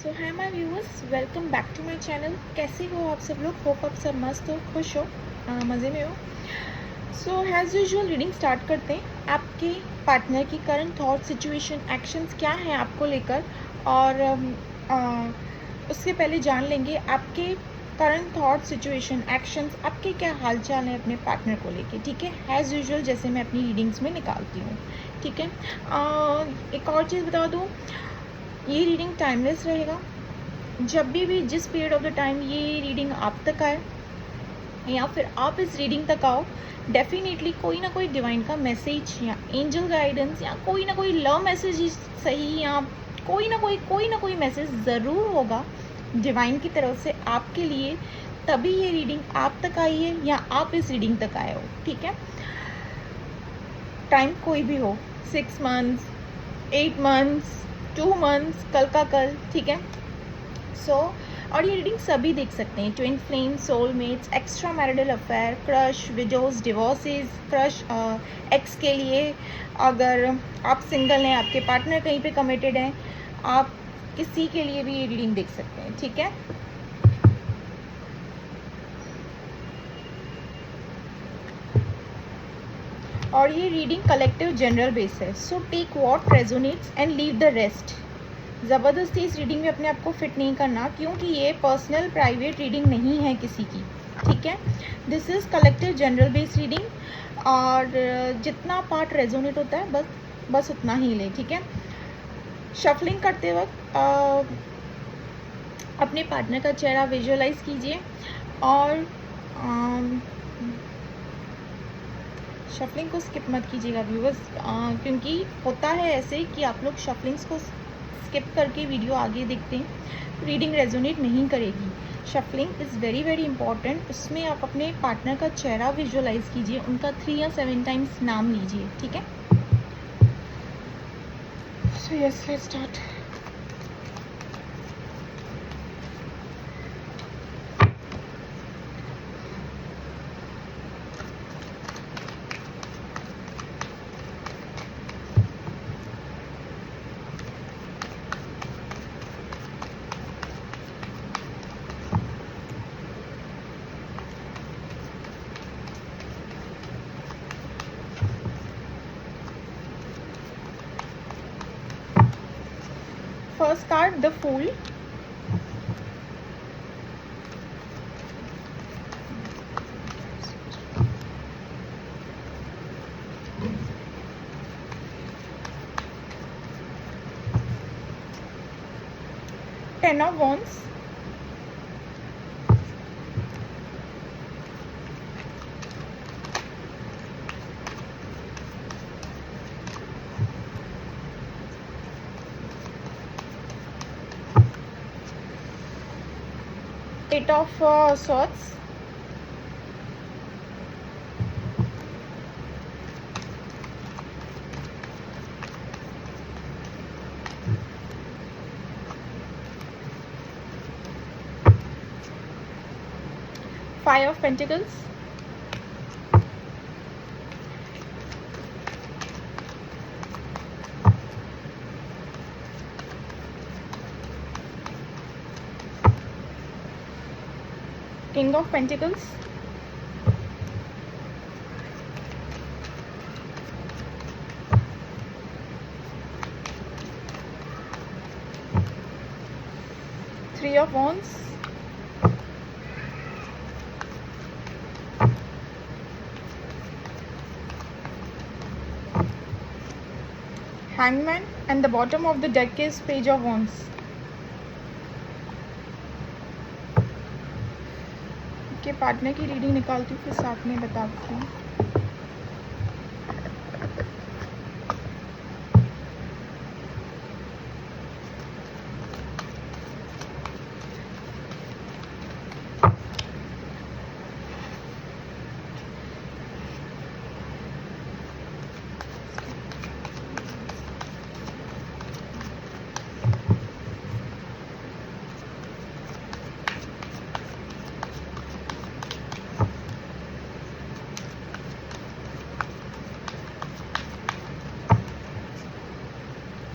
So hi my viewers, welcome back to my channel. कैसे हो आप सब लोग? होप आप सब मस्त हो, खुश हो, मज़े में हो। So as usual reading start करते हैं। आपके पार्टनर की करंट थॉट, सिचुएशन, एक्शंस क्या हैं आपको लेकर, और उससे पहले जान लेंगे आपके करंट थॉट, सिचुएशन, एक्शंस, आपके क्या हालचाल हैं अपने पार्टनर को लेके। ठीक है, एज़ यूजुअल जैसे मैं अपनी रीडिंग्स में निकालती हूँ। ठीक है, एक और चीज़ बता दूँ, ये रीडिंग टाइमलेस रहेगा। जब भी जिस पीरियड ऑफ द टाइम ये रीडिंग आप तक आए या फिर आप इस रीडिंग तक आओ, डेफिनेटली कोई ना कोई डिवाइन का मैसेज या एंजल गाइडेंस या कोई ना कोई लव मैसेज ही सही, या कोई ना कोई मैसेज ज़रूर होगा डिवाइन की तरफ से आपके लिए, तभी ये रीडिंग आप तक आई है या आप इस रीडिंग तक आए हो। ठीक है, टाइम कोई भी हो, 6 मंथ्स, 8 मंथ्स, 2 मंथ्स, कल का कल। ठीक है, और ये रीडिंग सभी देख सकते हैं। Twin flame, soulmates, extra marital affair, crush, widows, divorces, crush, x के लिए, अगर आप सिंगल हैं, आपके पार्टनर कहीं पे कमिटेड हैं, आप किसी के लिए भी ये रीडिंग देख सकते हैं। ठीक है, और ये रीडिंग कलेक्टिव जनरल बेस है। So take what resonates and leave the rest. ज़बरदस्ती इस रीडिंग में अपने आप को फिट नहीं करना, क्योंकि ये पर्सनल प्राइवेट रीडिंग नहीं है किसी की। ठीक है, this is collective general based reading, और जितना पार्ट रेजोनेट होता है बस उतना ही ले। ठीक है, शफलिंग करते वक्त अपने पार्टनर का चेहरा विजुअलाइज कीजिए, और शफलिंग को स्किप मत कीजिएगा व्यूअर्स, क्योंकि होता है ऐसे कि आप लोग शफलिंग्स को स्किप करके वीडियो आगे देखते हैं, रीडिंग रेजोनेट नहीं करेगी। Shuffling is very very important. उसमें आप अपने पार्टनर का चेहरा विजुअलाइज कीजिए, उनका 3 या 7 टाइम्स नाम लीजिए। ठीक है, so yes, let's start. First card, the Fool. Ten of Wands. Eight of Swords. Five of Pentacles. King of Pentacles. Three of Wands. Hangman, and the bottom of the deck is Page of Wands. के partner की reading निकालती हूँ, फिर साथ में बताती हूँ।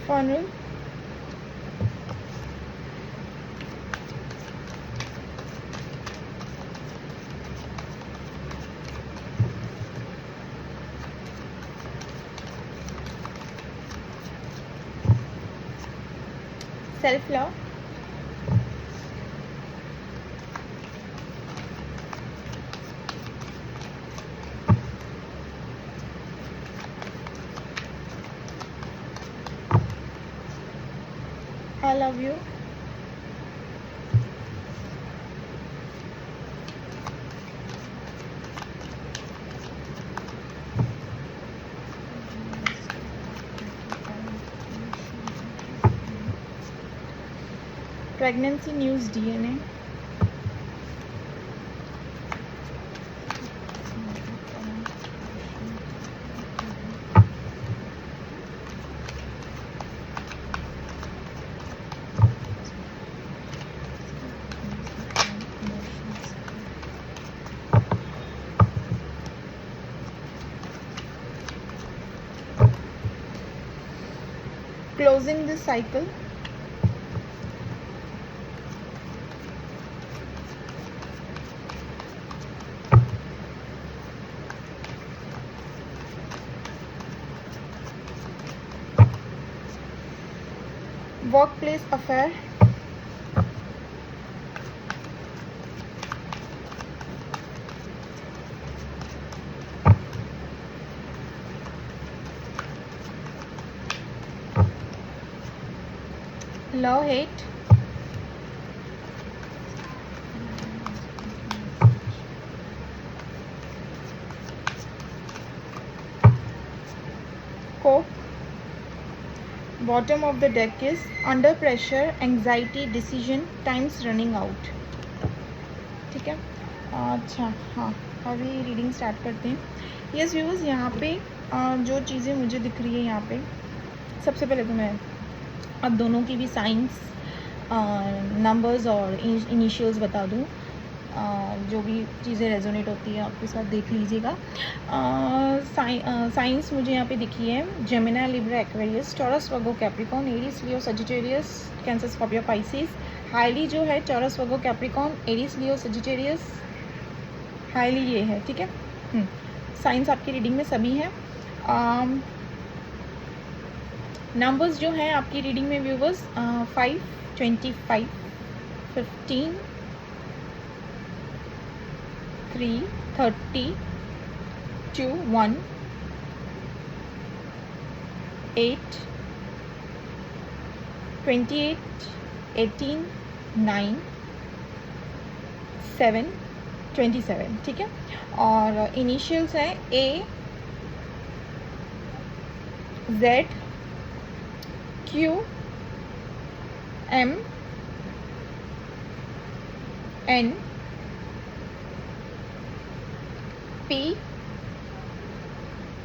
Funnel, self love, I love you, pregnancy news DNA, closing this cycle, workplace affair, love hate, cope, bottom of the deck is under pressure, anxiety, decision, times running out. ठीक है, अच्छा हाँ, अभी रीडिंग स्टार्ट करते हैं। Yes viewers, यहाँ पे जो चीज़ें मुझे दिख रही है यहाँ पे, सबसे पहले तो मैं अब दोनों की भी साइंस, नंबर्स और इनिशियल्स बता दूँ। जो भी चीज़ें रेजोनेट होती है आपके साथ देख लीजिएगा। साइंस मुझे यहाँ पे दिखी है Gemini, Libra, Aquarius, Taurus, Virgo, Capricorn, Aries, Leo, Sagittarius, Cancer, Scorpio, Pisces. Highly जो है Taurus, Virgo, Capricorn, Aries, Leo, Sagittarius, highly ये है। ठीक है, साइंस आपकी रीडिंग में सभी हैं। नंबर्स जो हैं आपकी रीडिंग में व्यूवर्स 5, 25, 15, 3, 30, 2, 1, 8, 28, 18, 9, 7, 27। ठीक है, और इनिशियल्स हैं A, Z, Q, M, N, P,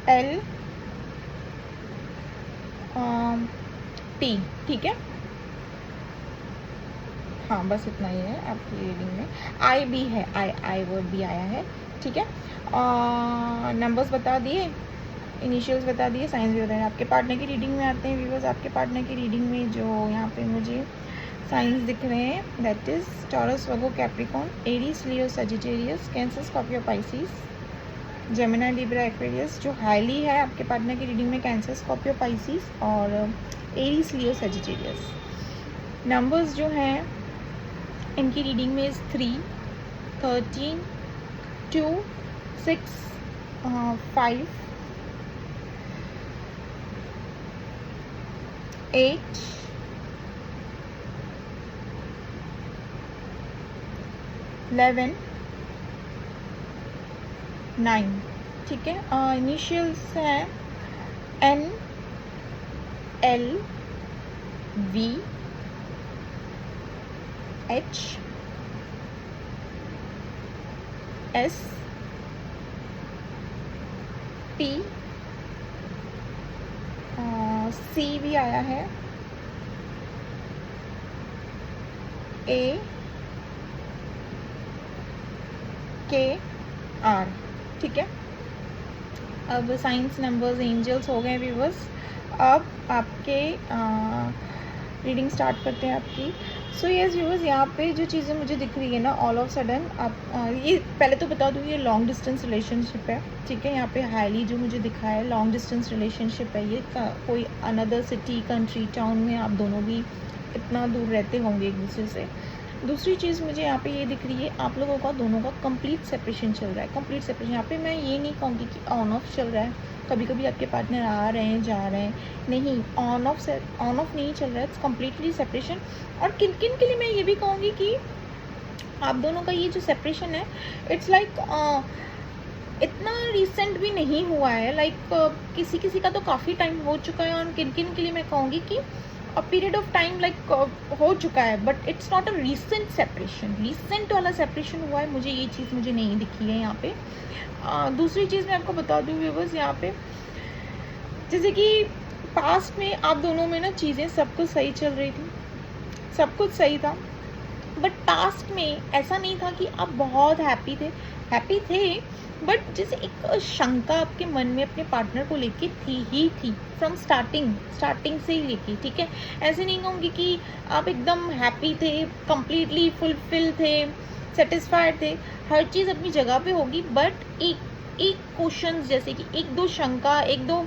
L, T। ठीक है, हाँ बस इतना ही है आपकी रीडिंग में। आई भी है, आई वर्ड भी आया है। ठीक है, नंबर्स बता दिए, इनिशियल्स बता दिए, साइंस भी बता दिए। आपके पार्टनर की रीडिंग में आते हैं व्यूअर्स। आपके पार्टनर की रीडिंग में जो यहाँ पे मुझे साइंस दिख रहे हैं, that is taurus, Virgo, Capricorn, Aries, Leo, Sagittarius, Cancer, Scorpio, Pisces, Gemini, Libra, Aquarius. जो हाईली है आपके पार्टनर की रीडिंग में कैंसर, स्कॉर्पियो, पाइसेस और एरीज, लियो, सजिटेरियस। नंबर्स जो हैं इनकी रीडिंग में 3, 13, 2, 6, 5, 8, 11, 9। ठीक है, इनिशियल्स हैं N, L, V, H, S, P, C भी आया है, A, K, R। ठीक है, अब साइंस, नंबर्स, एंजल्स हो गए व्यूवर्स। अब आपके रीडिंग स्टार्ट करते हैं आपकी। सो यस व्यूवर्स, यहाँ पे जो चीज़ें मुझे दिख रही है ना, ऑल ऑफ सडन आप ये पहले तो बता दूँ, ये लॉन्ग डिस्टेंस रिलेशनशिप है। ठीक है, यहाँ पे हाईली जो मुझे दिखा है लॉन्ग डिस्टेंस रिलेशनशिप है। ये कोई अनदर सिटी, कंट्री, टाउन में आप दोनों भी इतना दूर रहते होंगे एक दूसरे से। दूसरी चीज़ मुझे यहाँ पे ये दिख रही है, आप लोगों का दोनों का कंप्लीट सेपरेशन चल रहा है, कंप्लीट सेपरेशन। यहाँ पे मैं ये नहीं कहूँगी कि ऑन ऑफ चल रहा है, कभी कभी आपके पार्टनर आ रहे हैं जा रहे हैं, नहीं, ऑन ऑफ नहीं चल रहा है, इट्स कम्प्लीटली सेपरेशन। और किन किन के लिए मैं ये भी कहूँगी कि आप दोनों का ये जो सेपरेशन है, इट्स लाइक इतना रिसेंट भी नहीं हुआ है, लाइक किसी किसी का तो काफ़ी टाइम हो चुका है, और किन किन के लिए मैं कहूँगी कि a period of time like हो चुका है, but it's not a recent separation. Recent वाला सेपरेशन हुआ है, मुझे ये चीज़ मुझे नहीं दिखी है यहाँ पे। दूसरी चीज़ मैं आपको बता दूँ व्यूअर्स, यहाँ पे जैसे कि पास्ट में आप दोनों में ना चीज़ें सब कुछ सही चल रही थी, सब कुछ सही था, बट पास्ट में ऐसा नहीं था कि आप बहुत हैप्पी थे, बट जैसे एक शंका आपके मन में अपने पार्टनर को लेके थी ही थी, फ्रॉम स्टार्टिंग से ही लेके, ठीक है। ऐसे नहीं कहूँगी कि आप एकदम हैप्पी थे, कंप्लीटली फुलफिल थे, सेटिस्फाइड थे, हर चीज़ अपनी जगह पे होगी, बट एक एक क्वेश्चन, जैसे कि एक दो शंका, एक दो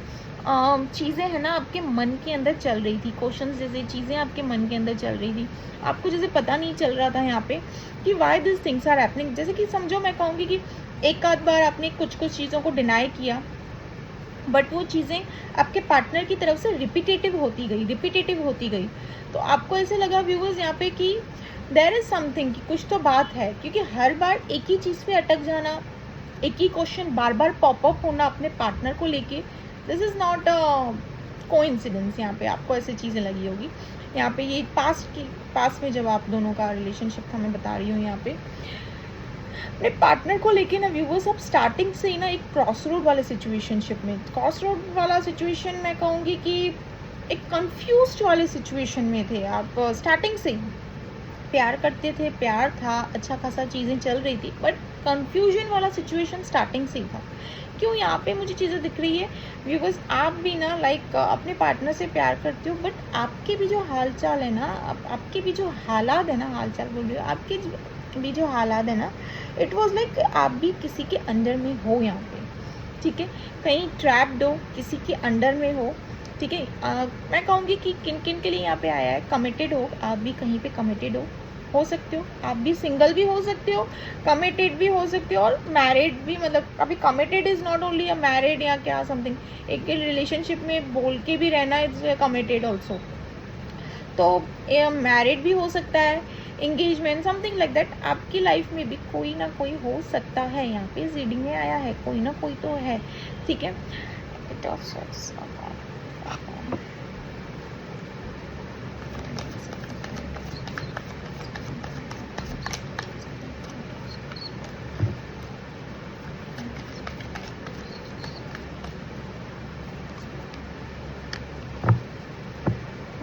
चीज़ें हैं ना आपके मन के अंदर चल रही थी, क्वेश्चंस जैसे चीज़ें आपके मन के अंदर चल रही थी, आपको जैसे पता नहीं चल रहा था यहाँ पे कि why this things are happening. जैसे कि समझो मैं कहूँगी कि एक आध बार आपने कुछ चीज़ों को डिनाई किया, बट वो चीज़ें आपके पार्टनर की तरफ से रिपीटेटिव होती गई, तो आपको ऐसे लगा व्यूअर्स यहाँ पे कि देयर इज़ समथिंग, कि कुछ तो बात है, क्योंकि हर बार एक ही चीज़ पे अटक जाना, एक ही क्वेश्चन बार बार पॉपअप होना अपने पार्टनर को लेके, this is not a coincidence. यहाँ पे आपको ऐसी चीज़ें लगी होगी। यहाँ पे ये पास्ट में जब आप दोनों का रिलेशनशिप था, मैं बता रही हूँ यहाँ पे अपने पार्टनर को लेके ना व्यूवर्स, अब स्टार्टिंग से ही ना एक क्रॉस रोड वाले सिचुएशनशिप में, क्रॉस रोड वाला सिचुएशन मैं कहूँगी कि एक कंफ्यूज्ड वाले सिचुएशन में थे आप। स्टार्टिंग से ही प्यार करते थे, प्यार था, अच्छा खासा चीज़ें चल रही थी, बट कंफ्यूजन वाला सिचुएशन स्टार्टिंग से ही था। क्यों यहाँ पे मुझे चीज़ें दिख रही है व्यूअर्स, आप भी ना लाइक अपने पार्टनर से प्यार करते हो, बट आपके भी जो हालचाल है ना, आपके भी जो हालात है ना, हालचाल बोल रही हो, आपके भी जो हालात है ना, इट वॉज लाइक आप भी किसी के अंडर में हो यहाँ पे, ठीक है, कहीं ट्रैप्ड हो, किसी के अंडर में हो, ठीक है। मैं कहूँगी कि किन किन के लिए यहाँ पे आया है, कमिटेड हो, आप भी कहीं पे कमिटेड हो सकते हो, आप भी सिंगल भी हो सकते हो, कमिटेड भी हो सकते हो, और मैरिड भी, मतलब अभी committed is not only a married या क्या समथिंग, एक रिलेशनशिप में बोल के भी रहना इज कमिटेड ऑल्सो, तो मैरिड भी हो सकता है, इंगेजमेंट समथिंग लाइक दैट, आपकी लाइफ में भी कोई ना कोई हो सकता है। यहाँ पे रीडिंग में आया है कोई ना कोई तो है, ठीक है।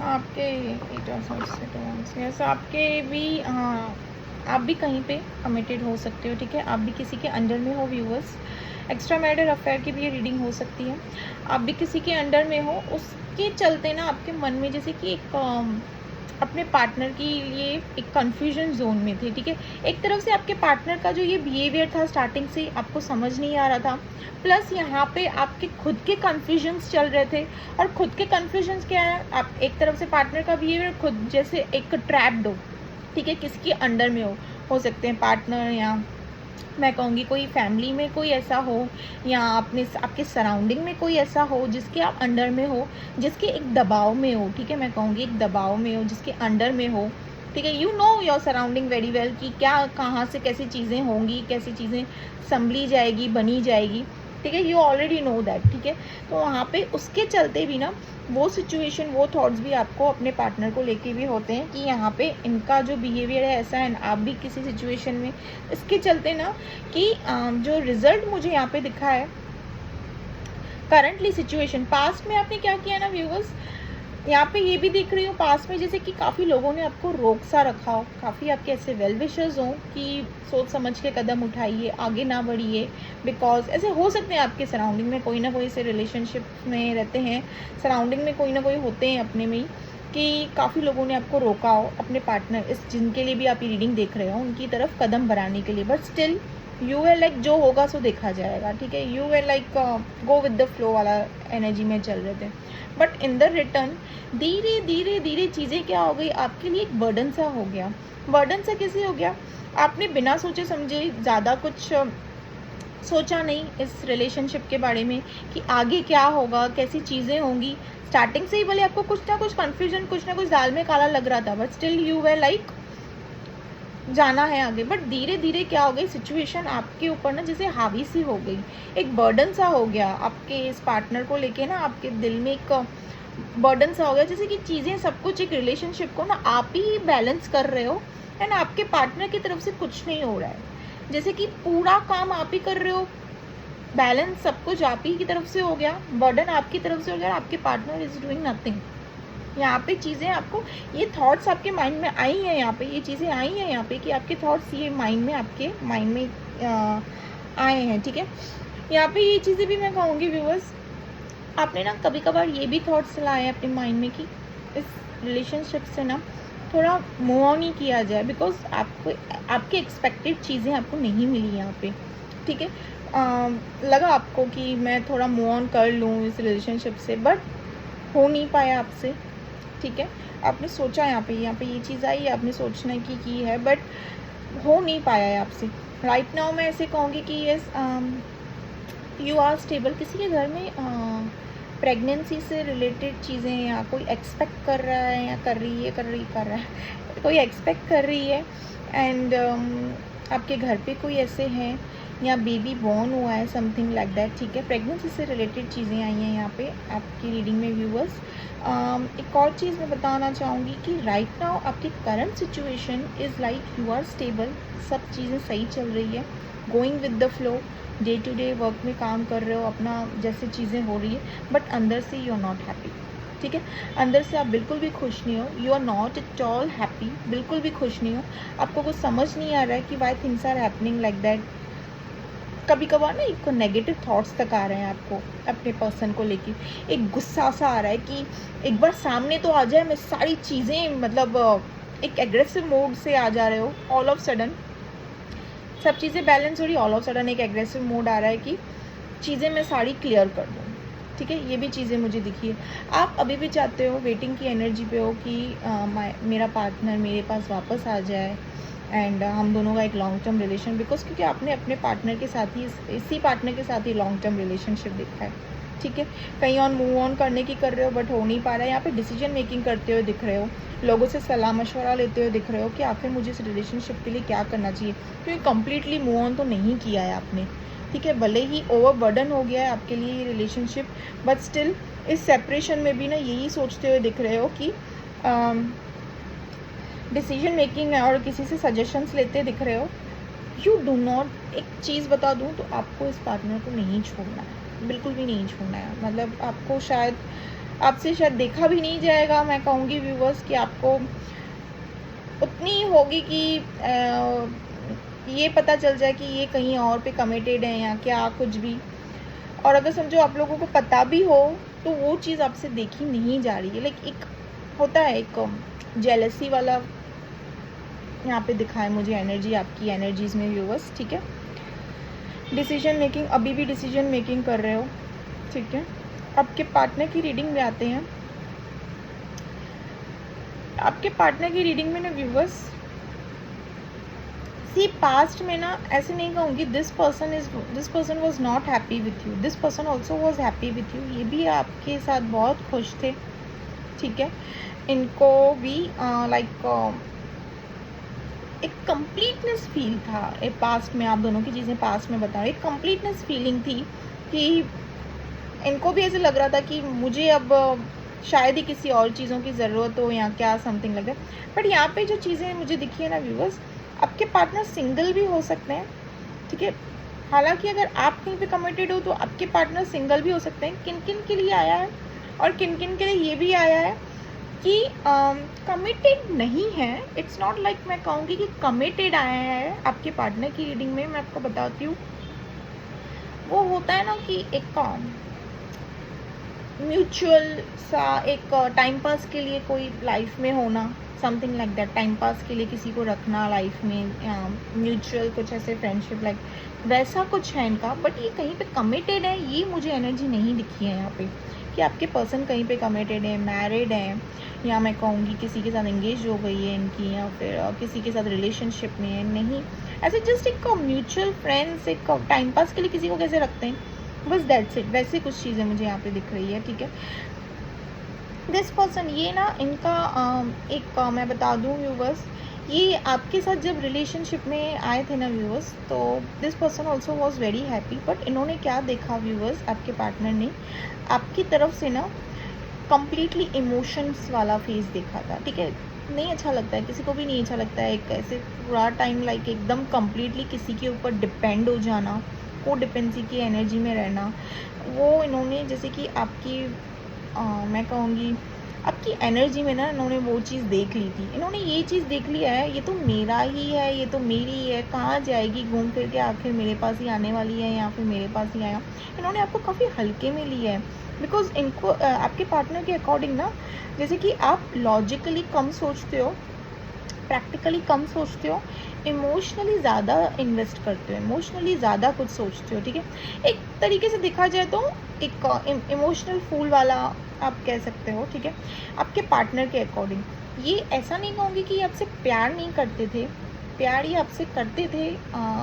आपके आपके भी, हाँ, आप भी कहीं पे कमिटेड हो सकते हो, ठीक है, आप भी किसी के अंडर में हो व्यूअर्स। एक्स्ट्रा मैरिटल अफेयर की भी ये रीडिंग हो सकती है, आप भी किसी के अंडर में हो, उसके चलते ना आपके मन में जैसे कि एक अपने पार्टनर के लिए एक कन्फ्यूजन जोन में थे, ठीक है। एक तरफ से आपके पार्टनर का जो ये बिहेवियर था स्टार्टिंग से आपको समझ नहीं आ रहा था, प्लस यहाँ पे आपके खुद के कन्फ्यूजन्स चल रहे थे, और खुद के कन्फ्यूजन्स क्या है, आप एक तरफ से पार्टनर का बिहेवियर खुद जैसे एक ट्रैप्ड हो, ठीक है, किसके अंडर में हो सकते हैं पार्टनर, या मैं कहूँगी कोई फैमिली में कोई ऐसा हो, या आपके सराउंडिंग में कोई ऐसा हो जिसके आप अंडर में हो, जिसके एक दबाव में हो, ठीक है, मैं कहूँगी एक दबाव में हो, जिसके अंडर में हो, ठीक है। You know your surrounding very well कि क्या कहाँ से कैसी चीज़ें होंगी, कैसी चीज़ें संभली जाएगी, बनी जाएगी, ठीक है, यू ऑलरेडी नो दैट, ठीक है। तो वहाँ पे उसके चलते भी ना वो सिचुएशन, वो थॉट्स भी आपको अपने पार्टनर को लेके भी होते हैं कि यहाँ पे इनका जो बिहेवियर है ऐसा है, आप भी किसी सिचुएशन में, इसके चलते ना कि जो रिजल्ट मुझे यहाँ पे दिखा है करंटली सिचुएशन, पास्ट में आपने क्या किया ना व्यूअर्स, यहाँ पे ये भी देख रही हूँ पास में जैसे कि काफ़ी लोगों ने आपको रोक सा रखा हो, काफ़ी आपके ऐसे वेल विशर्स हों कि सोच समझ के कदम उठाइए, आगे ना बढ़िए, बिकॉज ऐसे हो सकते हैं आपके सराउंडिंग में कोई ना कोई से रिलेशनशिप में रहते हैं, सराउंडिंग में कोई ना कोई होते हैं अपने में ही, कि काफ़ी लोगों ने आपको रोका हो अपने पार्टनर, इस जिनके लिए भी आप ये रीडिंग देख रहे हो उनकी तरफ कदम बढ़ाने के लिए, but still you are like जो होगा सो देखा जाएगा, ठीक है, you are like go with the flow वाला एनर्जी में चल रहे थे। बट इन द रिटर्न धीरे धीरे धीरे चीज़ें क्या हो गई, आपके लिए एक बर्डन सा हो गया। बर्डन सा कैसे हो गया, आपने बिना सोचे समझे ज़्यादा कुछ सोचा नहीं इस रिलेशनशिप के बारे में कि आगे क्या होगा, कैसी चीज़ें होंगी। स्टार्टिंग से ही भले आपको कुछ ना कुछ कन्फ्यूजन, कुछ ना कुछ दाल में काला लग रहा था, but still you way like जाना है आगे। बट धीरे धीरे क्या हो गई, सिचुएशन आपके ऊपर ना जैसे हावी सी हो गई, एक बर्डन सा हो गया आपके इस पार्टनर को लेके ना, आपके दिल में एक बर्डन सा हो गया, जैसे कि चीज़ें सब कुछ एक रिलेशनशिप को ना आप ही बैलेंस कर रहे हो एंड आपके पार्टनर की तरफ से कुछ नहीं हो रहा है। जैसे कि पूरा काम आप ही कर रहे हो, बैलेंस सब कुछ आप ही की तरफ से हो गया, बर्डन आपकी तरफ से हो गया, आपके पार्टनर इज डूइंग नथिंग। यहाँ पे चीज़ें आपको, ये थॉट्स आपके माइंड में आई हैं, यहाँ पे ये चीज़ें आई हैं यहाँ पे कि आपके थॉट्स ये माइंड में, आपके माइंड में आए हैं, ठीक है। यहाँ पे ये चीज़ें भी मैं कहूँगी व्यूअर्स, आपने ना कभी कभार ये भी थॉट्स लाए हैं अपने माइंड में कि इस रिलेशनशिप से ना थोड़ा मूव ऑन ही किया जाए, बिकॉज आपको आपकी एक्सपेक्टेड चीज़ें आपको नहीं मिली यहाँ पे, ठीक है। लगा आपको कि मैं थोड़ा मूव ऑन कर लूँ इस रिलेशनशिप से, बट हो नहीं पाया आपसे, ठीक है। आपने सोचा यहाँ पे ये चीज़ आई है, आपने सोचना की है, बट हो नहीं पाया है आपसे। राइट नाउ मैं ऐसे कहूँगी कि यस यू आर स्टेबल। किसी के घर में प्रेगनेंसी से रिलेटेड चीज़ें या कोई एक्सपेक्ट कर रहा है या कर रहा है कोई एक्सपेक्ट कर रही है एंड आपके घर पे कोई ऐसे हैं या बेबी बॉर्न हुआ है, समथिंग लाइक दैट, ठीक है। प्रेगनेंसी से रिलेटेड चीज़ें आई हैं यहाँ पे आपकी रीडिंग में व्यूअर्स। एक और चीज़ मैं बताना चाहूँगी कि राइट नाउ आपकी current situation is like you are stable, सब चीज़ें सही चल रही है, going with the flow, day to day work में काम कर रहे हो अपना, जैसे चीज़ें हो रही है, बट अंदर से यू आर नॉट हैप्पी, ठीक है। अंदर से आप बिल्कुल भी खुश नहीं हो, you are not at all happy, बिल्कुल भी खुश नहीं हो। आपको कुछ समझ नहीं आ रहा है कि why things are happening like that. कभी कभार ना एक नेगेटिव थॉट्स तक आ रहे हैं आपको अपने पर्सन को लेके, एक गुस्सा सा आ रहा है कि एक बार सामने तो आ जाए, मैं सारी चीज़ें मतलब एक एग्रेसिव मोड से आ जा रहे हो, ऑल ऑफ सडन सब चीज़ें बैलेंस हो रही, ऑल ऑफ सडन एक एग्रेसिव मोड आ रहा है कि चीज़ें मैं सारी क्लियर कर दूँ, ठीक है। ये भी चीज़ें मुझे दिखी है। आप अभी भी चाहते हो, वेटिंग की एनर्जी पे हो कि मेरा पार्टनर मेरे पास वापस आ जाए एंड हम दोनों का एक लॉन्ग टर्म रिलेशन, बिकॉज क्योंकि आपने अपने पार्टनर के साथ ही, इसी पार्टनर के साथ ही लॉन्ग टर्म रिलेशनशिप देखा है, ठीक है। कहीं ऑन मूव ऑन करने की कर रहे हो बट हो नहीं पा रहा है। यहाँ पे डिसीजन मेकिंग करते हुए दिख रहे हो, लोगों से सलाह मशवरा लेते हुए दिख रहे हो कि आखिर मुझे इस रिलेशनशिप के लिए क्या करना चाहिए, क्योंकि कम्प्लीटली मूव ऑन तो नहीं किया है आपने, ठीक है। भले ही ओवर बर्डन हो गया है आपके लिए ये रिलेशनशिप, बट स्टिल इस सेपरेशन में भी ना यही सोचते हुए दिख रहे हो कि डिसीजन मेकिंग है और किसी से सजेशंस लेते दिख रहे हो। यू डू नॉट, एक चीज़ बता दूँ तो आपको इस पार्टनर को नहीं छोड़ना है, बिल्कुल भी नहीं छोड़ना है। मतलब आपको शायद, आपसे शायद देखा भी नहीं जाएगा, मैं कहूँगी व्यूवर्स कि आपको उतनी होगी कि ये पता चल जाए कि ये कहीं और पे कमिटेड है या क्या कुछ भी। और अगर समझो आप लोगों को पता भी हो तो वो चीज़ आपसे देखी नहीं जा रही है। लाइक एक होता है एक जेलसी वाला यहाँ पे दिखा है मुझे एनर्जी, आपकी एनर्जीज में व्यूवर्स, ठीक है। डिसीजन मेकिंग, अभी भी डिसीजन मेकिंग कर रहे हो, ठीक है। आपके पार्टनर की रीडिंग में आते हैं। आपके पार्टनर की रीडिंग में ना व्यूवर्स, सी पास्ट में ना ऐसे नहीं कहूँगी this person was not happy with you, this person also was happy with you, ये भी आपके साथ बहुत खुश थे, ठीक है। इनको भी लाइक एक कंप्लीटनेस फील था एक पास्ट में, आप दोनों की चीज़ें पास्ट में बता रहे, एक कंप्लीटनेस फीलिंग थी कि इनको भी ऐसे लग रहा था कि मुझे अब शायद ही किसी और चीज़ों की ज़रूरत हो या क्या, समथिंग लग रहा है। बट यहाँ पे जो चीज़ें मुझे दिखी है ना व्यूवर्स, आपके पार्टनर सिंगल भी हो सकते हैं, ठीक है। हालांकि अगर आप कहीं पे कमिटेड हो तो आपके पार्टनर सिंगल भी हो सकते हैं। किन किन के लिए आया है और किन किन के लिए ये भी आया है कि कमिटेड नहीं है। इट्स नॉट लाइक मैं कहूँगी कि कमिटेड आया है आपके पार्टनर की रीडिंग में। मैं आपको बताती हूँ, वो होता है ना कि एक म्यूचुअल सा एक टाइम पास के लिए कोई लाइफ में होना, something like that, time pass के लिए किसी को रखना लाइफ में, म्यूचुअल कुछ ऐसे फ्रेंडशिप लाइक वैसा कुछ है इनका। बट ये कहीं पे कमिटेड है, ये मुझे एनर्जी नहीं दिखी है यहाँ पे कि आपके पर्सन कहीं पे कमिटेड है, मैरिड है, या मैं कहूँगी किसी के साथ एंगेज हो गई है इनकी, या फिर किसी के साथ रिलेशनशिप में है। नहीं, ऐसे जस्ट एक म्यूचुअल फ्रेंड्स, एक टाइम पास के लिए किसी को कैसे रखते हैं, बस दैट्स इट। वैसे कुछ चीज़ें मुझे यहाँ पे दिख रही है, ठीक है। दिस पर्सन, ये ना इनका एक मैं बता दूँ व्यूवर्स, ये आपके साथ जब रिलेशनशिप में आए थे ना व्यूवर्स, तो this person also was very happy. But इन्होंने क्या देखा व्यूवर्स, आपके पार्टनर ने आपकी तरफ से ना कम्प्लीटली इमोशंस वाला फेस देखा था, ठीक है। नहीं अच्छा लगता है, किसी को भी नहीं अच्छा लगता है एक ऐसे पूरा टाइम लाइक एकदम कम्प्लीटली किसी के ऊपर डिपेंड हो जाना, को डिपेंडेंसी की एनर्जी में रहना। वो इन्होंने जैसे कि आपकी मैं कहूँगी आपकी एनर्जी में ना इन्होंने वो चीज़ देख ली थी। इन्होंने ये चीज़ देख लिया है, ये तो मेरा ही है, ये तो मेरी ही है, कहाँ जाएगी घूम फिर के, आखिर मेरे पास ही आने वाली है या फिर मेरे पास ही आया। इन्होंने आपको काफ़ी हल्के में लिया है, बिकॉज इनको आपके पार्टनर के अकॉर्डिंग ना, जैसे कि आप लॉजिकली कम सोचते हो, प्रैक्टिकली कम सोचते हो, इमोशनली ज़्यादा इन्वेस्ट करते हो, इमोशनली ज़्यादा कुछ सोचते हो, ठीक है। एक तरीके से देखा जाए तो एक इमोशनल फूल वाला आप कह सकते हो, ठीक है। आपके पार्टनर के अकॉर्डिंग ये ऐसा नहीं कहूँगी कि आपसे प्यार नहीं करते थे, प्यार ये आपसे करते थे।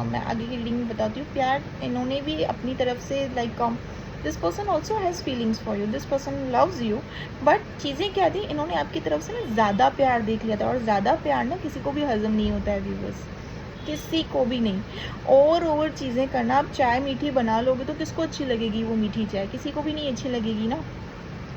मैं आगे की रीडिंग में बताती हूँ। प्यार इन्होंने भी अपनी तरफ से like this person also has feelings for you, this person loves you. But चीज़ें क्या थी, इन्होंने आपकी तरफ से ना ज़्यादा प्यार देख लिया था, और ज़्यादा प्यार ना किसी को भी हजम नहीं होता है व्यूअर्स, किसी को भी नहीं। और चीज़ें करना, आप चाय मीठी बना लोगे तो किसको अच्छी लगेगी वो मीठी चाय, किसी को भी नहीं अच्छी लगेगी ना।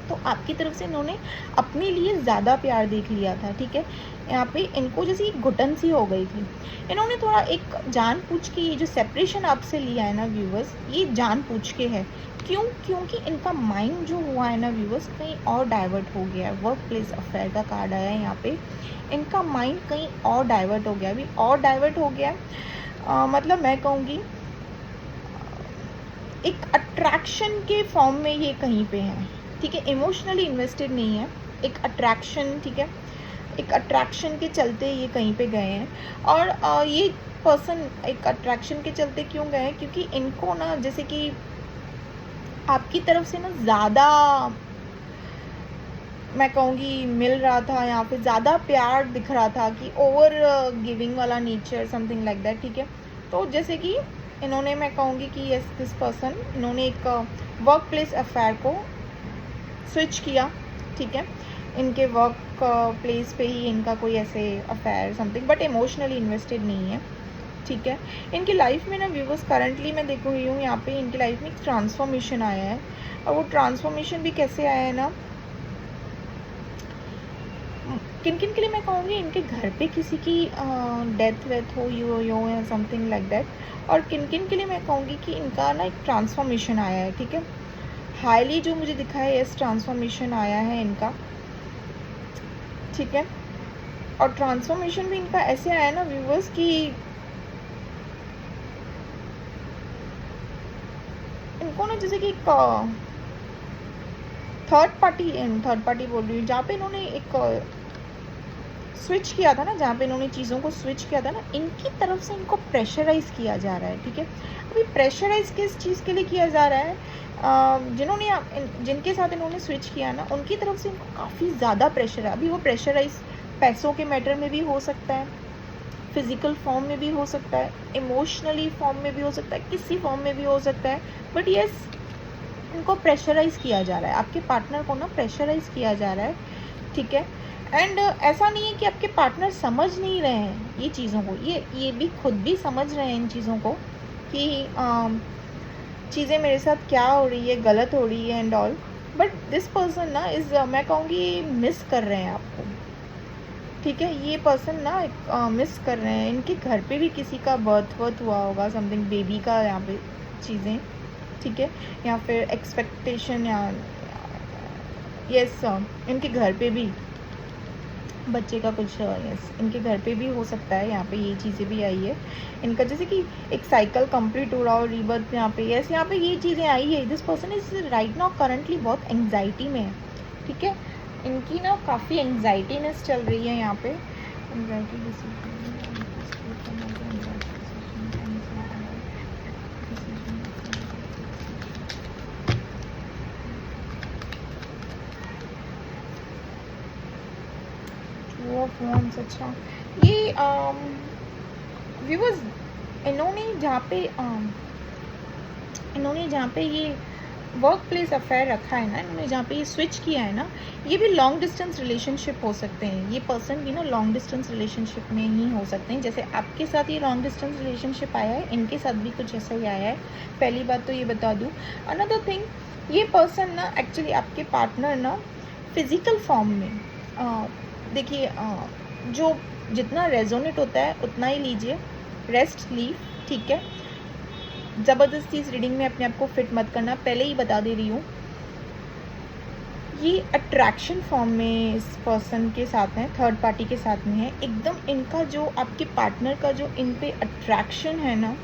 तो आपकी तरफ से इन्होंने अपने लिए ज़्यादा प्यार देख लिया था, ठीक है। यहाँ पे इनको जैसे घुटन सी हो गई थी, इन्होंने थोड़ा एक जानबूझ के ये जो सेपरेशन आपसे लिया है ना व्यूवर्स, ये जानबूझ के है। क्यों? क्योंकि इनका माइंड जो हुआ है ना व्यूवर्स, कहीं और डाइवर्ट हो गया है। वर्क प्लेस अफेयर का कार्ड आया है यहाँ पे, इनका माइंड कहीं और डाइवर्ट हो गया, अभी और डाइवर्ट हो गया मतलब मैं कहूँगी एक अट्रैक्शन के फॉर्म में ये कहीं पे है, ठीक है। इमोशनली इन्वेस्टेड नहीं है, एक अट्रैक्शन, ठीक है, एक अट्रैक्शन के चलते ये कहीं पे गए हैं। और ये पर्सन एक अट्रैक्शन के चलते क्यों गए हैं, क्योंकि इनको ना जैसे कि आपकी तरफ से ना ज़्यादा मैं कहूँगी मिल रहा था, या फिर ज़्यादा प्यार दिख रहा था, कि ओवर गिविंग वाला नेचर, समथिंग लाइक दैट, ठीक है। तो जैसे कि इन्होंने, मैं कहूँगी कि यस दिस पर्सन, इन्होंने एक वर्क प्लेस अफेयर को स्विच किया, ठीक है। इनके वर्क प्लेस पे ही इनका कोई ऐसे affair something, but emotionally invested नहीं है, ठीक है। इनकी लाइफ में ना व्यूवर्स करंटली मैं देख रही हूँ यहाँ पे इनकी लाइफ में एक ट्रांसफॉर्मेशन आया है। और वो ट्रांसफॉर्मेशन भी कैसे आया है ना, किन किन के लिए मैं कहूँगी, इनके घर पे किसी की डेथ वेथ हो यो या समथिंग लाइक दैट। और किन किन के लिए मैं कहूँगी कि इनका ना एक ट्रांसफॉर्मेशन आया है, ठीक है। हाईली जो मुझे दिखा है इस ट्रांसफॉर्मेशन आया है इनका, ठीक है। और ट्रांसफॉर्मेशन भी इनका ऐसे आया ना व्यूवर्स कि इनको ना जैसे कि थर्ड पार्टी बोल रही हूँ, जहाँ पे इन्होंने एक स्विच किया था ना, जहाँ पे इन्होंने चीज़ों को स्विच किया था ना, इनकी तरफ से इनको प्रेशराइज़ किया जा रहा है, ठीक है। अभी प्रेशराइज़ किस चीज़ के लिए किया जा रहा है, जिनके साथ इन्होंने स्विच किया ना, उनकी तरफ से इनको काफ़ी ज़्यादा प्रेशर है। अभी वो प्रेशराइज पैसों के मैटर में भी हो सकता है, फिज़िकल फॉर्म में भी हो सकता है, इमोशनली फॉर्म में भी हो सकता है, किसी फॉर्म में भी हो सकता है। बट यस, इनको प्रेशराइज़ किया जा रहा है, आपके पार्टनर को ना प्रेशराइज़ किया जा रहा है, ठीक है। एंड ऐसा नहीं है कि आपके पार्टनर समझ नहीं रहे हैं ये चीज़ों को, ये भी खुद भी समझ रहे हैं इन चीज़ों को कि चीज़ें मेरे साथ क्या हो रही है, गलत हो रही है and all. But this person ना मैं कहूँगी मिस कर रहे हैं आपको, ठीक है। ये पर्सन ना मिस कर रहे हैं। इनके घर पे भी किसी का बर्थ हुआ होगा, समथिंग बेबी का यहाँ पे चीज़ें, ठीक है। या फिर एक्सपेक्टेशन, या यस इनके घर पे भी बच्चे का कुछ, यस इनके घर पे भी हो सकता है। यहाँ पे ये चीज़ें भी आई है इनका, जैसे कि एक साइकिल कंप्लीट हो रहा हो, रीबर्थ यहाँ पे, यस यहाँ पे ये चीज़ें आई है। This person is right now currently बहुत एंग्जाइटी में है, ठीक है। इनकी ना काफ़ी एंग्जाइटीनेस चल रही है यहाँ पे। Anxiety phone. अच्छा, ये व्यूअर्स, इन्होंने जहाँ पे ये वर्क प्लेस अफेयर रखा है ना, इन्होंने जहाँ पे ये स्विच किया है ना, ये भी लॉन्ग डिस्टेंस रिलेशनशिप हो सकते हैं। ये पर्सन भी ना लॉन्ग डिस्टेंस रिलेशनशिप में ही हो सकते हैं। जैसे आपके साथ ये लॉन्ग डिस्टेंस रिलेशनशिप आया है, इनके साथ भी कुछ ऐसा ही आया है। पहली बात तो ये बता दूँ। अनदर थिंग, ये पर्सन ना एक्चुअली आपके पार्टनर ना फिज़िकल फॉर्म में, देखिए, जो जितना रेजोनेट होता है उतना ही लीजिए, रेस्ट लीव, ठीक है। ज़बरदस्ती इस रीडिंग में अपने आप को फिट मत करना, पहले ही बता दे रही हूँ। ये अट्रैक्शन फॉर्म में इस पर्सन के साथ है, थर्ड पार्टी के साथ में है। एकदम इनका जो आपके पार्टनर का जो इन पे अट्रैक्शन है ना,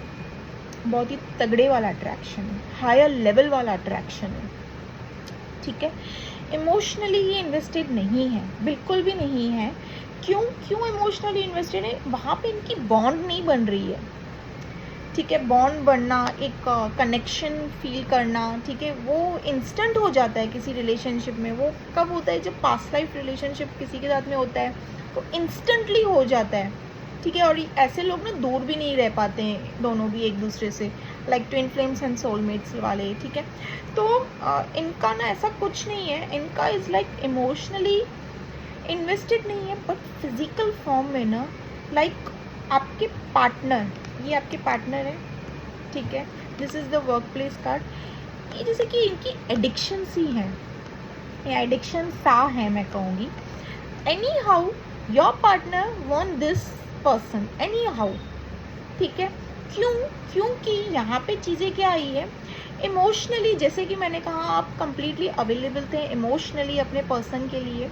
बहुत ही तगड़े वाला अट्रैक्शन है, हायर लेवल वाला अट्रैक्शन है, ठीक है। इमोशनली ये इन्वेस्टेड नहीं है, बिल्कुल भी नहीं है। क्यों इमोशनली इन्वेस्टेड है? वहाँ पे इनकी बॉन्ड नहीं बन रही है, ठीक है। बॉन्ड बनना, एक कनेक्शन फील करना, ठीक है, वो इंस्टेंट हो जाता है किसी रिलेशनशिप में। वो कब होता है? जब पास्ट लाइफ रिलेशनशिप किसी के साथ में होता है तो इंस्टेंटली हो जाता है, ठीक है। और ऐसे लोग ना दूर भी नहीं रह पाते हैं, दोनों भी एक दूसरे से, like twin flames and soulmates वाले, ठीक है। तो इनका ना ऐसा कुछ नहीं है, इनका इज़ लाइक इमोशनली इन्वेस्टेड नहीं है, बट फिजिकल फॉर्म में ना, लाइक आपके पार्टनर, ये आपके पार्टनर है, ठीक है। This is the work place card. ये जैसे कि इनकी एडिक्शन सी है, ये एडिक्शन सा है मैं कहूँगी। Any how your partner want this person, any how, ठीक है। क्योंकि यहाँ पे चीज़ें क्या आई है, इमोशनली, जैसे कि मैंने कहा, आप कंप्लीटली अवेलेबल थे इमोशनली अपने पर्सन के लिए,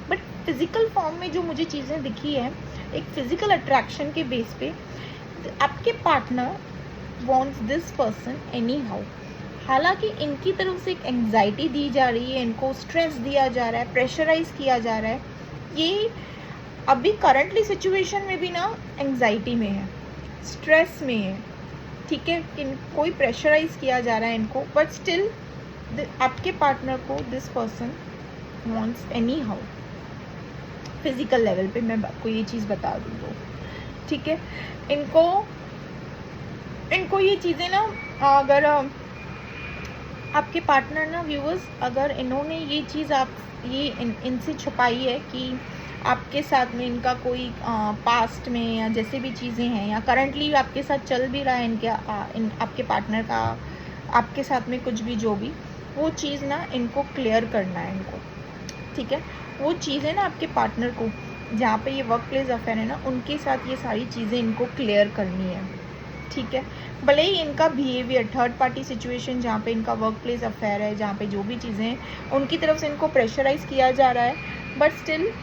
बट फिजिकल फॉर्म में जो मुझे चीज़ें दिखी है, एक फिजिकल अट्रैक्शन के बेस पे आपके partner wants this person any how. हालांकि इनकी तरफ से एक एंग्जाइटी दी जा रही है, इनको स्ट्रेस दिया जा रहा है, प्रेशराइज किया जा रहा है। ये अभी करंटली सिचुएशन में भी ना एंग्जाइटी में है, स्ट्रेस में है, ठीक है। कोई प्रेशराइज किया जा रहा है इनको, बट स्टिल आपके पार्टनर को this person wants any how. Physical level पे मैं आपको ये चीज़ बता दूँ तो, ठीक है। इनको ये चीज़ें ना, अगर आपके पार्टनर ना, व्यूअर्स, अगर इन्होंने ये चीज़ इनसे छुपाई है कि आपके साथ में इनका कोई पास्ट में या जैसे भी चीज़ें हैं, या करंटली आपके साथ चल भी रहा है आपके पार्टनर का आपके साथ में कुछ भी, जो भी वो चीज़ ना इनको क्लियर करना है इनको, ठीक है। वो चीज़ें ना आपके पार्टनर को, जहाँ पे ये वर्क प्लेस अफेयर है ना, उनके साथ ये सारी चीज़ें इनको क्लियर करनी है, ठीक है। भले ही इनका बिहेवियर, थर्ड पार्टी सिचुएशन जहाँ पे इनका वर्क प्लेस अफेयर है, जहाँ पे जो भी चीज़ें हैं उनकी तरफ से इनको प्रेशराइज किया जा रहा है, but still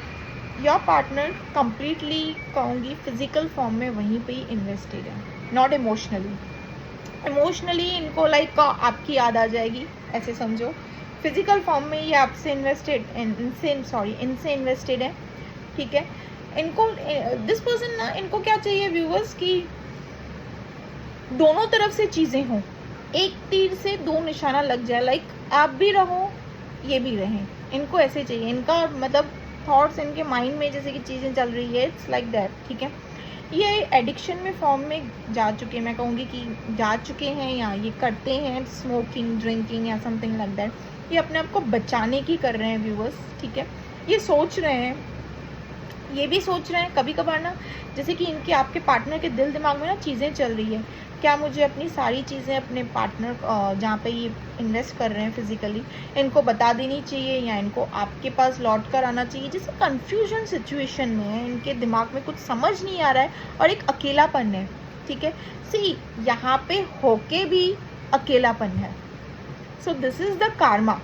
your partner completely कहूँगी फिजिकल फॉर्म में वहीं पे ही इन्वेस्टेड है, नॉट इमोशनली। इमोशनली इनको लाइक आपकी याद आ जाएगी, ऐसे समझो। फिजिकल फॉर्म में ये आपसे इनसे इन्वेस्टेड है, ठीक है। इनको दिस पर्सन ना, इनको क्या चाहिए व्यूअर्स, कि दोनों तरफ से चीज़ें हों, एक तीर से दो निशाना लग जाए, लाइक आप भी रहो ये भी रहें, इनको ऐसे चाहिए। इनका मतलब थॉट्स इनके माइंड में जैसे कि चीज़ें चल रही है, इट्स लाइक दैट, ठीक है। ये एडिक्शन में फॉर्म में जा चुके, मैं कहूँगी कि जा चुके हैं, या ये करते हैं स्मोकिंग, ड्रिंकिंग या समथिंग लाइक दैट। ये अपने आप को बचाने की कर रहे हैं व्यूअर्स, ठीक है। ये सोच रहे हैं, ये भी सोच रहे हैं कभी कभार ना, जैसे कि इनके आपके पार्टनर के दिल दिमाग में ना चीज़ें चल रही है, क्या मुझे अपनी सारी चीज़ें अपने पार्टनर जहाँ पे ये इन्वेस्ट कर रहे हैं फिजिकली, इनको बता देनी चाहिए, या इनको आपके पास लौट कर आना चाहिए। जैसे कंफ्यूजन सिचुएशन में है, इनके दिमाग में कुछ समझ नहीं आ रहा है, और एक अकेलापन है, ठीक है। सी, यहाँ पे होके भी अकेलापन है, so this is the Karma.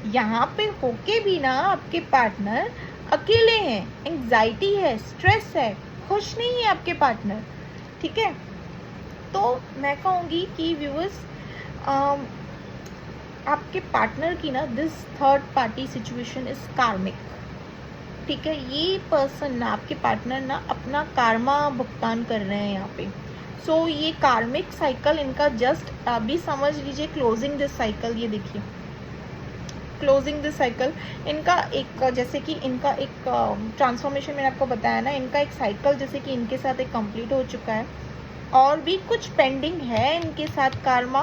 यहाँ पे होके भी ना आपके पार्टनर अकेले हैं, एंग्जाइटी है, स्ट्रेस है, खुश नहीं है आपके पार्टनर, ठीक है। तो मैं कहूँगी कि व्यूअर्स, आपके पार्टनर की ना this third party situation is कार्मिक। ठीक है, ये पर्सन ना, आपके पार्टनर ना अपना कार्मा भुगतान कर रहे हैं यहाँ पे। सो ये कार्मिक साइकिल इनका जस्ट अभी समझ लीजिए क्लोजिंग दिस साइकिल। ये देखिए क्लोजिंग दिस साइकिल इनका एक, जैसे कि इनका एक ट्रांसफॉर्मेशन मैंने आपको बताया ना, इनका एक साइकिल जैसे कि इनके साथ एक कंप्लीट हो चुका है, और भी कुछ पेंडिंग है इनके साथ कार्मा,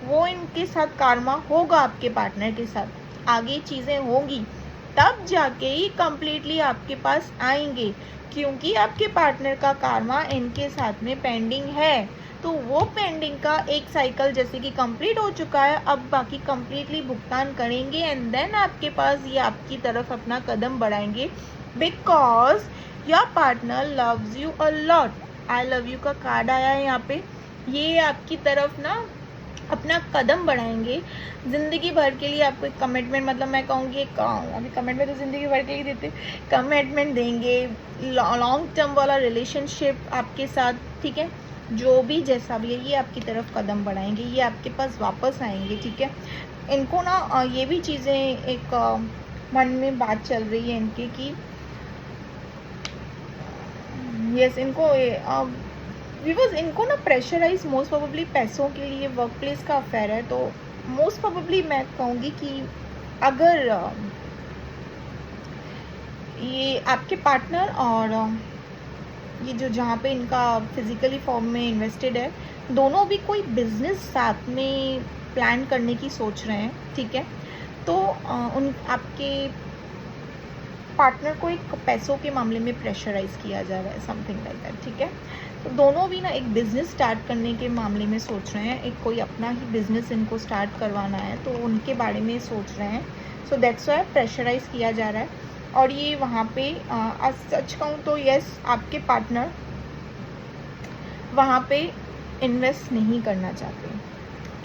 वो इनके साथ कार्मा होगा आपके पार्टनर के साथ, आगे चीज़ें होंगी तब जाके ही कंप्लीटली आपके पास आएंगे, क्योंकि आपके पार्टनर का कार्मा इनके साथ में पेंडिंग है। तो वो पेंडिंग का एक साइकिल जैसे कि कंप्लीट हो चुका है, अब बाकी कंप्लीटली भुगतान करेंगे एंड देन आपके पास ये आपकी तरफ अपना कदम बढ़ाएंगे, because your partner loves you a lot. I love you का कार्ड आया है यहाँ पे, ये आपकी तरफ ना अपना कदम बढ़ाएंगे ज़िंदगी भर के लिए। आपको एक कमिटमेंट, मतलब मैं कहूँगी एक, अभी कमिटमेंट तो ज़िंदगी भर के लिए देते, कमिटमेंट देंगे, लॉन्ग टर्म वाला रिलेशनशिप आपके साथ। ठीक है, जो भी जैसा भी है ये आपकी तरफ कदम बढ़ाएंगे, ये आपके पास वापस आएंगे। ठीक है, इनको ना ये भी चीज़ें एक मन में बात चल रही है इनके कि यस इनको बिकॉज इनको ना प्रेशराइज मोस्ट प्रोबेबली पैसों के लिए वर्क प्लेस का अफेयर है। तो मोस्ट प्रोबेबली मैं कहूँगी कि अगर ये आपके पार्टनर और ये जो जहाँ पे इनका फिजिकली फॉर्म में इन्वेस्टेड है, दोनों भी कोई बिजनेस साथ में प्लान करने की सोच रहे हैं। ठीक है, तो उन आपके पार्टनर को एक पैसों के मामले में प्रेशराइज किया जा रहा है, समथिंग लाइक दैट। ठीक है, तो दोनों भी ना एक बिज़नेस स्टार्ट करने के मामले में सोच रहे हैं, एक कोई अपना ही बिज़नेस इनको स्टार्ट करवाना है, तो उनके बारे में सोच रहे हैं। सो दैट्स वाई प्रेशराइज किया जा रहा है। और ये वहाँ पे सच कहूँ तो यस आपके पार्टनर वहाँ पे इन्वेस्ट नहीं करना चाहते।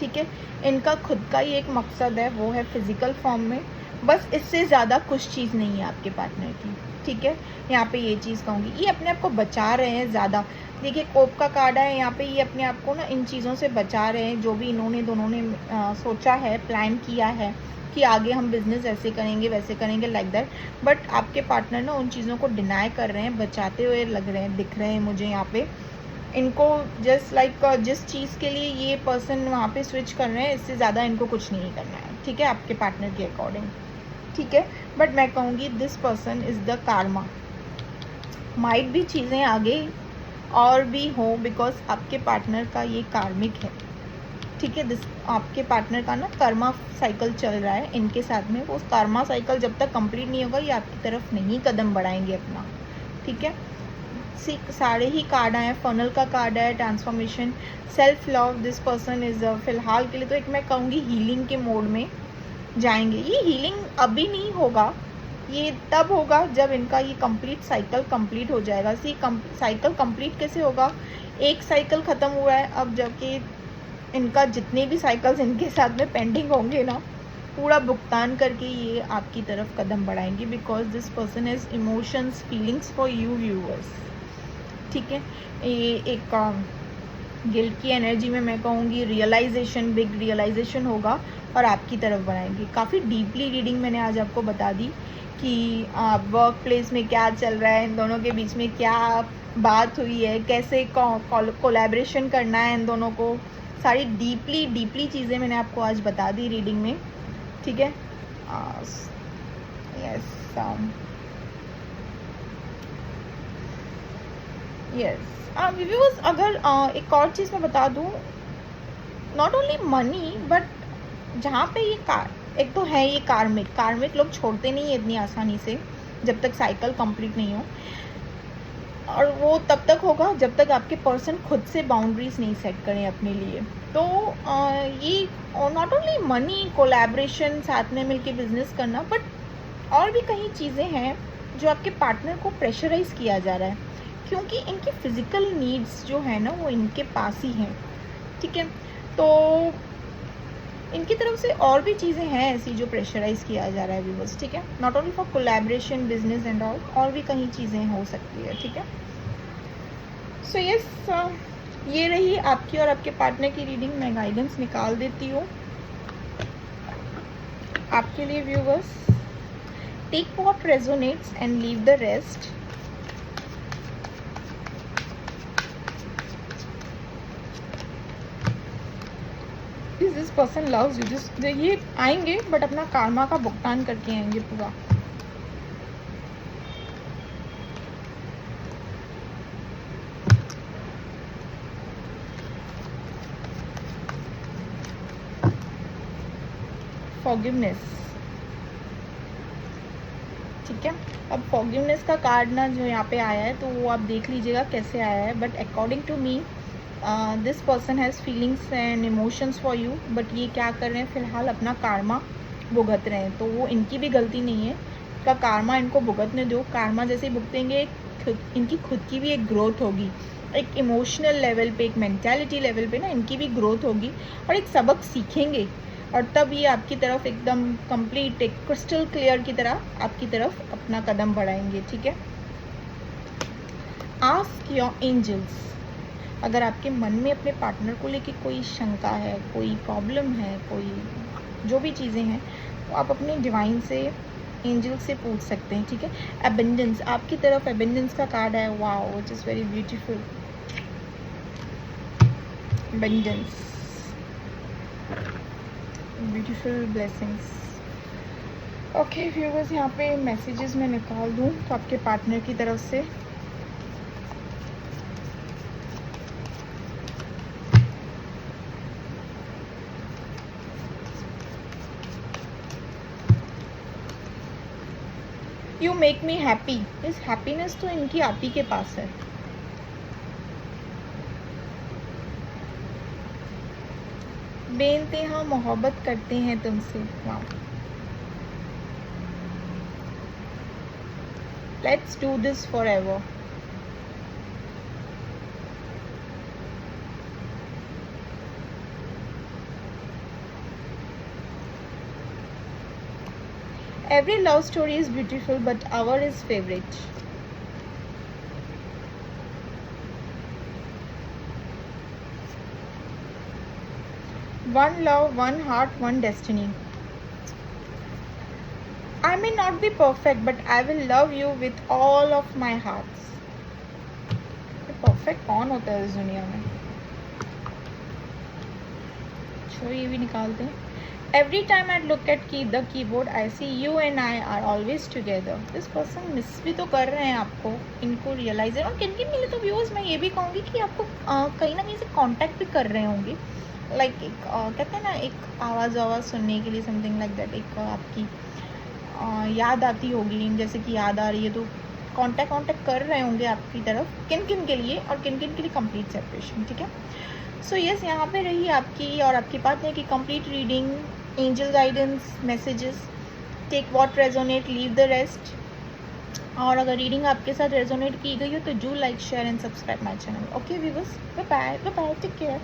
ठीक है, इनका खुद का ही एक मकसद है, वो है फिज़िकल फॉर्म में, बस इससे ज़्यादा कुछ चीज़ नहीं है आपके पार्टनर की। ठीक है, यहाँ पे ये चीज़ कहूँगी, ये अपने आप को बचा रहे हैं ज़्यादा। देखिए कोप का कार्ड है यहाँ पे, ये अपने आप को ना इन चीज़ों से बचा रहे हैं, जो भी इन्होंने दोनों ने सोचा है, प्लान किया है कि आगे हम बिज़नेस ऐसे करेंगे वैसे करेंगे लाइक दैट। बट आपके पार्टनर ना उन चीज़ों को डिनाई कर रहे हैं, बचाते हुए लग रहे हैं, दिख रहे हैं मुझे यहाँ पे। इनको जस्ट लाइक जिस चीज़ के लिए ये पर्सन वहाँ पे स्विच कर रहे हैं, इससे ज़्यादा इनको कुछ नहीं करना है। ठीक है, आपके पार्टनर के अकॉर्डिंग। ठीक है, बट मैं कहूँगी this person is the Karma. Might भी चीज़ें आगे और भी हो, बिकॉज आपके पार्टनर का ये कार्मिक है। ठीक है, दिस आपके पार्टनर का ना कर्मा साइकिल चल रहा है इनके साथ में, वो कर्मा साइकिल जब तक कंप्लीट नहीं होगा ये आपकी तरफ नहीं कदम बढ़ाएंगे अपना। ठीक है, सारे ही कार्ड आए, फनल का कार्ड है, transformation, self love. This person is फिलहाल के लिए तो एक मैं कहूँगी हीलिंग के मोड में जाएंगे। ये हीलिंग अभी नहीं होगा, ये तब होगा जब इनका ये कंप्लीट साइकिल कंप्लीट हो जाएगा। सी साइकिल कंप्लीट कैसे होगा, एक साइकिल ख़त्म हुआ है, अब जबकि इनका जितने भी साइकिल्स इनके साथ में पेंडिंग होंगे ना, पूरा भुगतान करके ये आपकी तरफ कदम बढ़ाएंगे, because this person has emotions feelings for you viewers. ठीक है, ये एक गिल्ट की एनर्जी में मैं कहूँगी रियलाइजेशन, बिग रियलाइजेशन होगा और आपकी तरफ बढ़ाएंगे। काफ़ी डीपली रीडिंग मैंने आज आपको बता दी कि वर्क प्लेस में क्या चल रहा है, इन दोनों के बीच में क्या बात हुई है, कैसे कोलैबोरेशन करना है इन दोनों को, सारी डीपली चीज़ें मैंने आपको आज बता दी रीडिंग में। ठीक है, यस व्यूअर्स, अगर एक और चीज़ मैं बता दूँ, नॉट ओनली मनी बट जहाँ पे ये एक तो है ये कार्मिक लोग छोड़ते नहीं है इतनी आसानी से जब तक साइकिल कंप्लीट नहीं हो, और वो तब तक होगा जब तक आपके पर्सन खुद से बाउंड्रीज नहीं सेट करें अपने लिए। तो ये नॉट ओनली मनी, कोलैबोरेशन, साथ में मिलके बिजनेस करना, बट और भी कई चीज़ें हैं जो आपके पार्टनर को प्रेशराइज किया जा रहा है, क्योंकि इनकी फिज़िकल नीड्स जो है ना वो इनके पास ही हैं। ठीक है, तो इनकी तरफ से और भी चीज़ें हैं ऐसी जो प्रेशराइज किया जा रहा है व्यूअर्स। ठीक है, not only for collaboration, business and all, और भी कहीं चीज़ें हो सकती है। ठीक है, सो यस ये रही आपकी और आपके पार्टनर की रीडिंग। मैं गाइडेंस निकाल देती हूँ। आपके लिए viewers, take what resonates and leave the rest. This person loves you. ये आएंगे बट अपना कार्मा का भुगतान करके आएंगे पूरा। फॉरगिवनेस, ठीक है। अब फॉरगिवनेस का कार्ड ना जो यहाँ पे आया है तो वो आप देख लीजिएगा कैसे आया है। But according to me this person has feelings and emotions for you, but ये क्या कर रहे हैं फिलहाल, अपना कार्मा भुगत रहे हैं। तो वो इनकी भी गलती नहीं है, का कार्मा इनको भुगतने दो। कार्मा जैसे ही भुगतेंगे इनकी खुद की भी एक ग्रोथ होगी, एक इमोशनल लेवल पे, एक मेंटालिटी लेवल पे ना इनकी भी ग्रोथ होगी और एक सबक सीखेंगे। और तब ये आपकी तरफ एकदम कंप्लीट एक क्रिस्टल क्लियर की तरह आपकी तरफ अपना कदम बढ़ाएंगे, ठीक है। आस्क योर एंजल्स, अगर आपके मन में अपने पार्टनर को लेके कोई शंका है, कोई प्रॉब्लम है, कोई जो भी चीज़ें हैं, तो आप अपने डिवाइन से, एंजल से पूछ सकते हैं, ठीक है। एबेंडेंस, आपकी तरफ एबेंडेंस का कार्ड है, wow which is very beautiful. Abundance, beautiful blessings. Okay viewers, यहाँ पे मैसेजेस मैं निकाल दूँ तो आपके पार्टनर की तरफ से। यू मेक मी हैप्पी, इस हैप्पीनेस तो इनकी आप ही के पास है। बेइंतहा मोहब्बत करते हैं तुमसे, wow. Let's do this for ever. Every love story is beautiful, but our is favorite. One love, one heart, one destiny. I may not be perfect, but I will love you with all of my hearts. Perfect कौन होता है इस दुनिया में? छोड़ो, ये भी निकालते हैं। Every time I look at the keyboard, I see you and I are always together. This person miss भी तो कर रहे हैं आपको, इनको रियलाइज है। और किन किन के लिए तो व्यूअर्स मैं ये भी कहूँगी कि आपको कहीं ना कहीं से कांटेक्ट भी कर रहे होंगे। लाइक एक कहते हैं ना, एक आवाज़ सुनने के लिए, समथिंग लाइक दैट। एक आपकी याद आती होगी, जैसे कि याद आ रही है तो कांटेक्ट कर रहे होंगे आपकी तरफ, किन किन के लिए और किन किन के लिए कंप्लीट सेपरेशन, ठीक है। सो यस, यहाँ पे रही आपकी और आपके पार्टनर की complete reading, angel guidance, messages. Take what resonate, leave the rest. और अगर रीडिंग आपके साथ रेजोनेट की गई हो तो do like, share and subscribe my channel. Okay viewers, bye bye, take care.